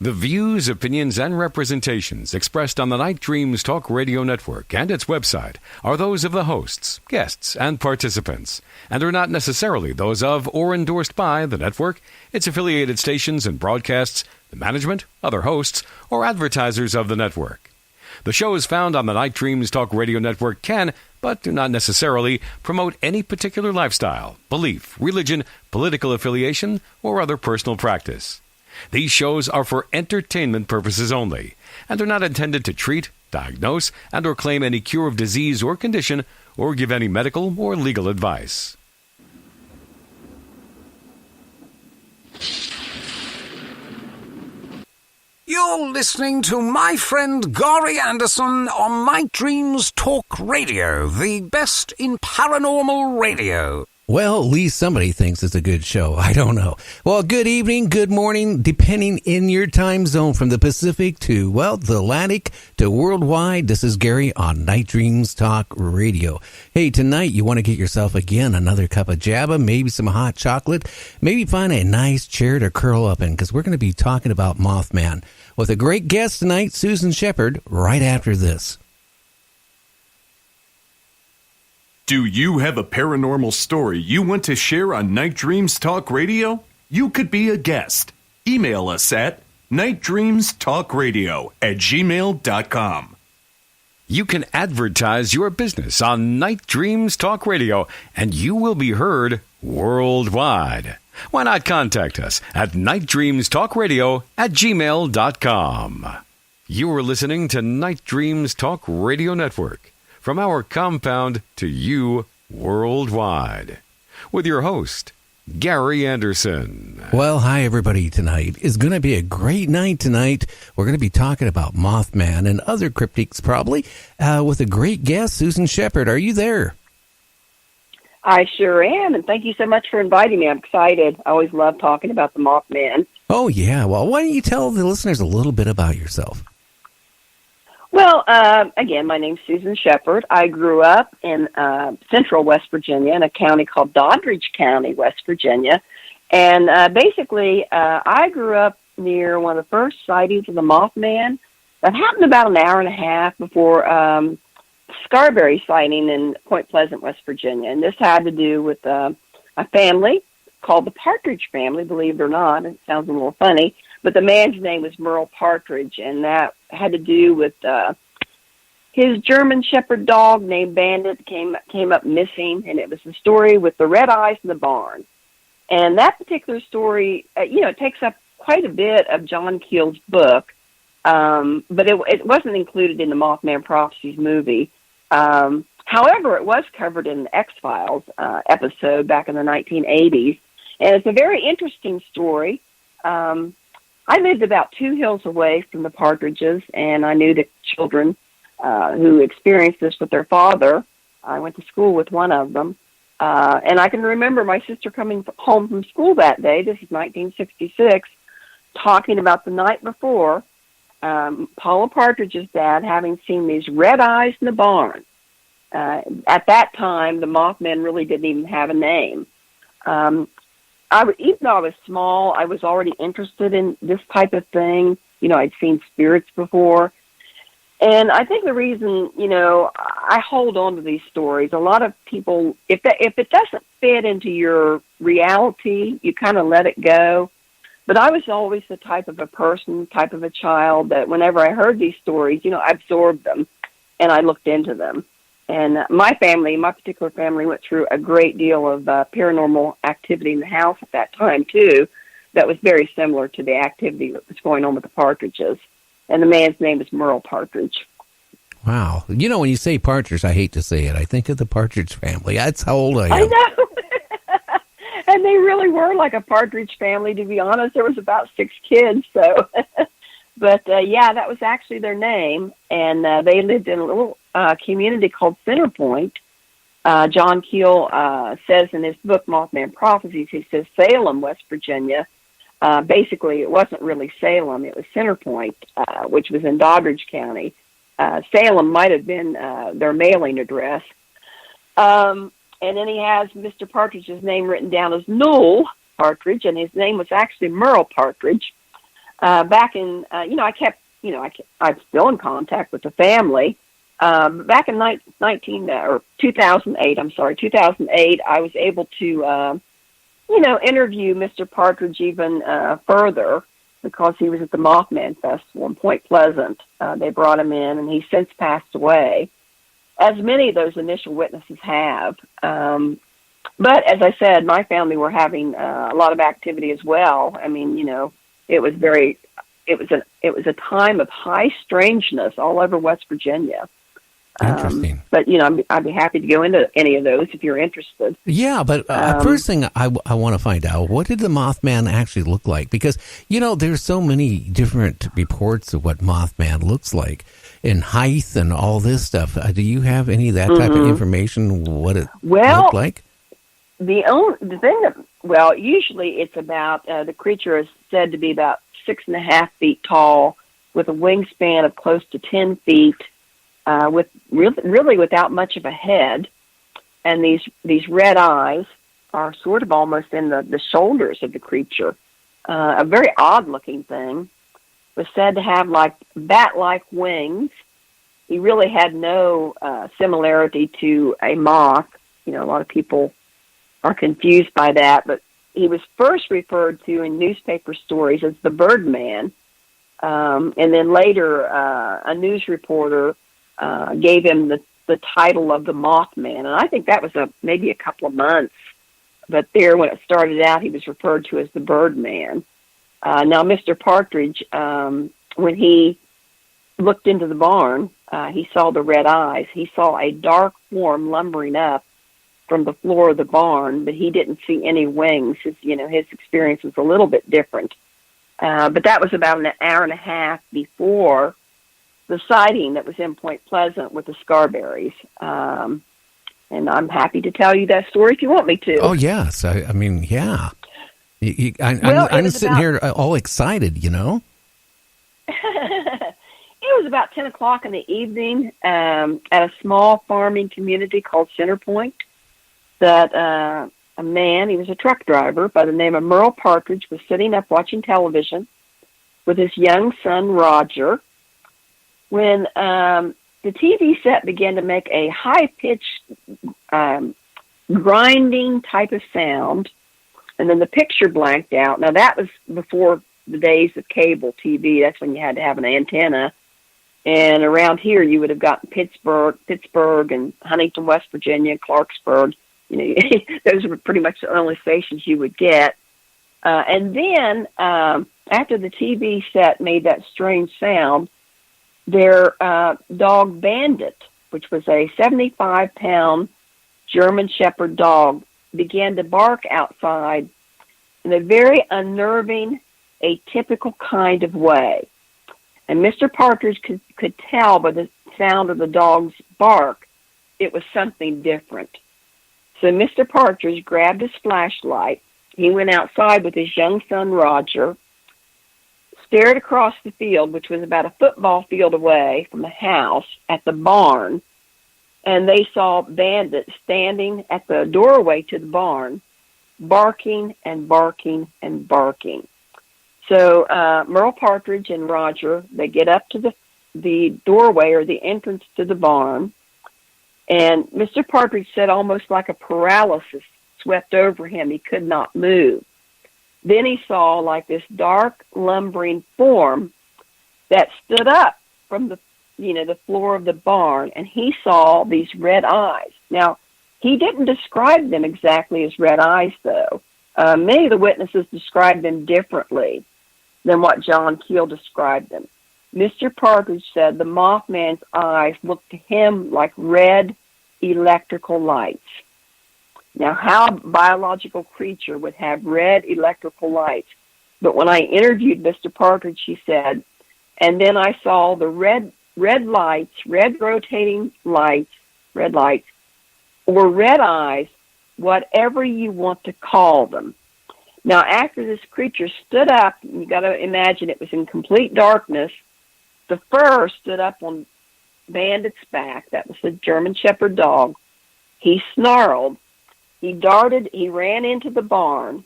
The views, opinions, and representations expressed on the Night Dreams Talk Radio Network and its website are those of the hosts, guests, and participants, and are not necessarily those of or endorsed by the network, its affiliated stations and broadcasts, the management, other hosts, or advertisers of the network. The shows found on the Night Dreams Talk Radio Network can, but do not necessarily, promote any particular lifestyle, belief, religion, political affiliation, or other personal practice. These shows are for entertainment purposes only and are not intended to treat, diagnose, and or claim any cure of disease or condition or give any medical or legal advice. You're listening to my friend Gary Anderson on Night Dreams Talk Radio, the best in paranormal radio. Well, at least somebody thinks it's a good show. I don't know. Well, good evening, good morning, depending in your time zone from the Pacific to, well, the Atlantic to worldwide. This is Gary on Night Dreams Talk Radio. Hey, tonight you want to get yourself, again, another cup of Java, maybe some hot chocolate, maybe find a nice chair to curl up in, because we're going to be talking about Mothman with a great guest tonight, Susan-Sheppard, right after this. Do you have a paranormal story you want to share on Night Dreams Talk Radio? You could be a guest. Email us at nightdreamstalkradio@gmail.com. You can advertise your business on Night Dreams Talk Radio, and you will be heard worldwide. Why not contact us at nightdreamstalkradio@gmail.com. You are listening to Night Dreams Talk Radio Network. From our compound to you worldwide. With your host, Gary Anderson. Well, hi, everybody. Tonight is going to be a great night tonight. We're going to be talking about Mothman and other cryptids probably with a great guest, Susan-Sheppard. Are you there? I sure am, and thank you so much for inviting me. I'm excited. I always love talking about the Mothman. Oh, yeah. Well, why don't you tell the listeners a little bit about yourself? Well, again, my name's Susan-Sheppard. I grew up in central West Virginia in a county called Doddridge County, West Virginia. And basically, I grew up near one of the first sightings of the Mothman. That happened about an hour and a half before Scarberry sighting in Point Pleasant, West Virginia. And this had to do with a family called the Partridge family, believe it or not. It sounds a little funny. But the man's name was Merle Partridge, and that had to do with his German Shepherd dog named Bandit came up missing, and it was the story with the red eyes in the barn. And that particular story, it takes up quite a bit of John Keel's book, but it wasn't included in the Mothman Prophecies movie. However, it was covered in the X-Files episode back in the 1980s, and it's a very interesting story. I lived about 2 hills away from the Partridges, and I knew the children who experienced this with their father. I went to school with one of them, and I can remember my sister coming home from school that day, this is 1966, talking about the night before, Paula Partridge's dad having seen these red eyes in the barn. At that time, the Mothman really didn't even have a name. Even though I was small, I was already interested in this type of thing. I'd seen spirits before. And I think the reason, I hold on to these stories, a lot of people, if it doesn't fit into your reality, you kind of let it go. But I was always the type of a person, type of a child that whenever I heard these stories, I absorbed them and I looked into them. And my particular family, went through a great deal of paranormal activity in the house at that time, too, that was very similar to the activity that was going on with the Partridges. And the man's name is Merle Partridge. Wow. When you say Partridge, I hate to say it, I think of the Partridge family. That's how old I am. I know. And they really were like a Partridge family, to be honest. There was about 6 kids, so... But, that was actually their name, and they lived in a little community called Center Point. John Keel says in his book, Mothman Prophecies, he says Salem, West Virginia. Basically, it wasn't really Salem. It was Center Point, which was in Doddridge County. Salem might have been their mailing address. And then he has Mr. Partridge's name written down as Noel Partridge, and his name was actually Merle Partridge. back in, I'm still in contact with the family. Back in 2008, I was able to, interview Mr. Partridge even further because he was at the Mothman Festival in Point Pleasant. They brought him in, and he's since passed away, as many of those initial witnesses have. But as I said, my family were having a lot of activity as well. I mean, it was a time of high strangeness all over West Virginia. Interesting. But, I'd be happy to go into any of those if you're interested. Yeah, but first thing I want to find out, what did the Mothman actually look like? Because, there's so many different reports of what Mothman looks like in height and all this stuff. Do you have any of that type of information, what it looked like? Usually it's about, the creature is said to be about 6.5 feet tall with a wingspan of close to 10 feet. With really without much of a head, and these red eyes are sort of almost in the shoulders of the creature. A very odd looking thing. Was said to have like bat-like wings. He really had no similarity to a moth. A lot of people are confused by that, but he was first referred to in newspaper stories as the Birdman, and then later a news reporter gave him the title of the Mothman, and I think that was maybe a couple of months. But there, when it started out, he was referred to as the Birdman. Now, Mr. Partridge, when he looked into the barn, he saw the red eyes. He saw a dark form lumbering up from the floor of the barn, but he didn't see any wings. His experience was a little bit different. But that was about an hour and a half before the sighting that was in Point Pleasant with the Scarberries. And I'm happy to tell you that story if you want me to. Oh, yes. I mean, yeah. I'm sitting here all excited, It was about 10 o'clock in the evening at a small farming community called Center Point that a man, he was a truck driver by the name of Merle Partridge, was sitting up watching television with his young son, Roger, when the TV set began to make a high-pitched grinding type of sound, and then the picture blanked out. Now, that was before the days of cable TV. That's when you had to have an antenna. And around here, you would have gotten Pittsburgh and Huntington, West Virginia, Clarksburg. Those were pretty much the only stations you would get. And then after the TV set made that strange sound, their dog Bandit, which was a 75-pound German Shepherd dog, began to bark outside in a very unnerving, atypical kind of way. And Mr. Partridge could tell by the sound of the dog's bark it was something different. So Mr. Partridge grabbed his flashlight. He went outside with his young son, Roger, stared across the field, which was about a football field away from the house, at the barn, and they saw Bandit standing at the doorway to the barn, barking and barking and barking. So Merle Partridge and Roger, they get up to the doorway or the entrance to the barn, and Mr. Partridge said almost like a paralysis swept over him. He could not move. Then he saw like this dark, lumbering form that stood up from the floor of the barn, and he saw these red eyes. Now, he didn't describe them exactly as red eyes, though. Many of the witnesses described them differently than what John Keel described them. Mr. Partridge said the Mothman's eyes looked to him like red electrical lights. Now, how a biological creature would have red electrical lights? But when I interviewed Mr. Partridge, he said, and then I saw the red lights, red rotating lights, red lights, or red eyes, whatever you want to call them. Now, after this creature stood up, you got to imagine it was in complete darkness, the fur stood up on Bandit's back. That was the German Shepherd dog. He snarled. He darted. He ran into the barn.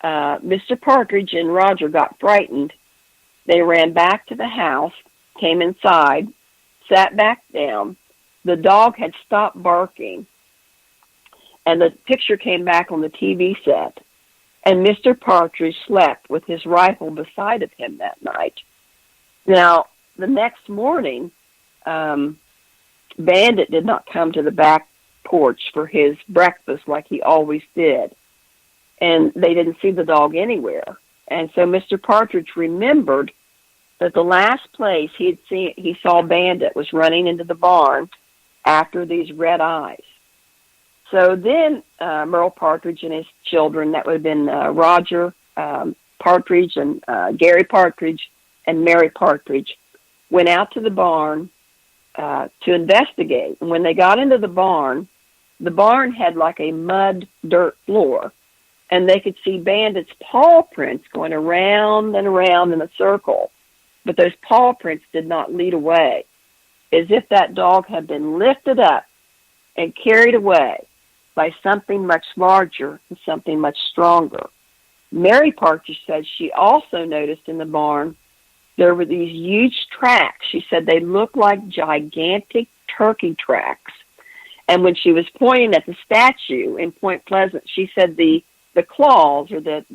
Mr. Partridge and Roger got frightened, They ran back to the house, came inside, sat back down. The dog had stopped barking, and the picture came back on the TV set. And Mr. Partridge slept with his rifle beside of him that night. Now, the next morning, Bandit did not come to the back porch for his breakfast like he always did. And they didn't see the dog anywhere. And so Mr. Partridge remembered that the last place he saw Bandit was running into the barn after these red eyes. So then Merle Partridge and his children, that would have been Roger Partridge and Gary Partridge and Mary Partridge, went out to the barn to investigate. And when they got into the barn had like a mud dirt floor, and they could see Bandit's paw prints going around and around in a circle. But those paw prints did not lead away, as if that dog had been lifted up and carried away by something much larger and something much stronger. Mary Partridge said she also noticed in the barn there were these huge tracks. She said they looked like gigantic turkey tracks. And when she was pointing at the statue in Point Pleasant, she said the claws, or the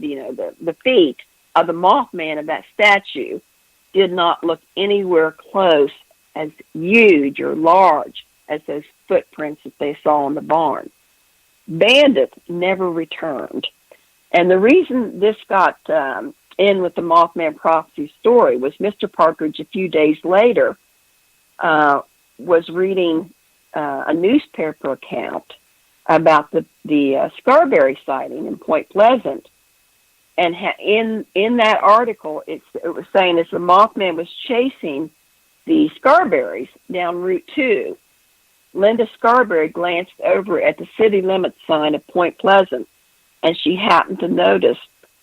feet of the Mothman of that statue did not look anywhere close as huge or large as those footprints that they saw in the barn. Bandit never returned. And the reason this got in with the Mothman prophecy story was Mr. Partridge, a few days later, was reading a newspaper account about the Scarberry sighting in Point Pleasant. And in that article, it was saying as the Mothman was chasing the Scarberries down Route 2, Linda Scarberry glanced over at the city limits sign of Point Pleasant, and she happened to notice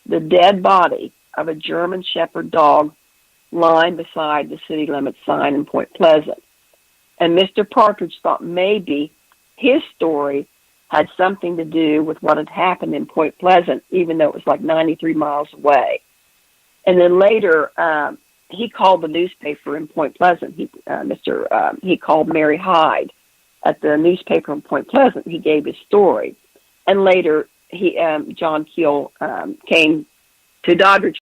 the dead body of a German Shepherd dog lying beside the city limits sign in Point Pleasant. And Mr. Partridge thought maybe his story had something to do with what had happened in Point Pleasant, even though it was like 93 miles away. And then later, he called the newspaper in Point Pleasant. He called Mary Hyde at the newspaper in Point Pleasant. He gave his story. And later, John Keel came to Doddridge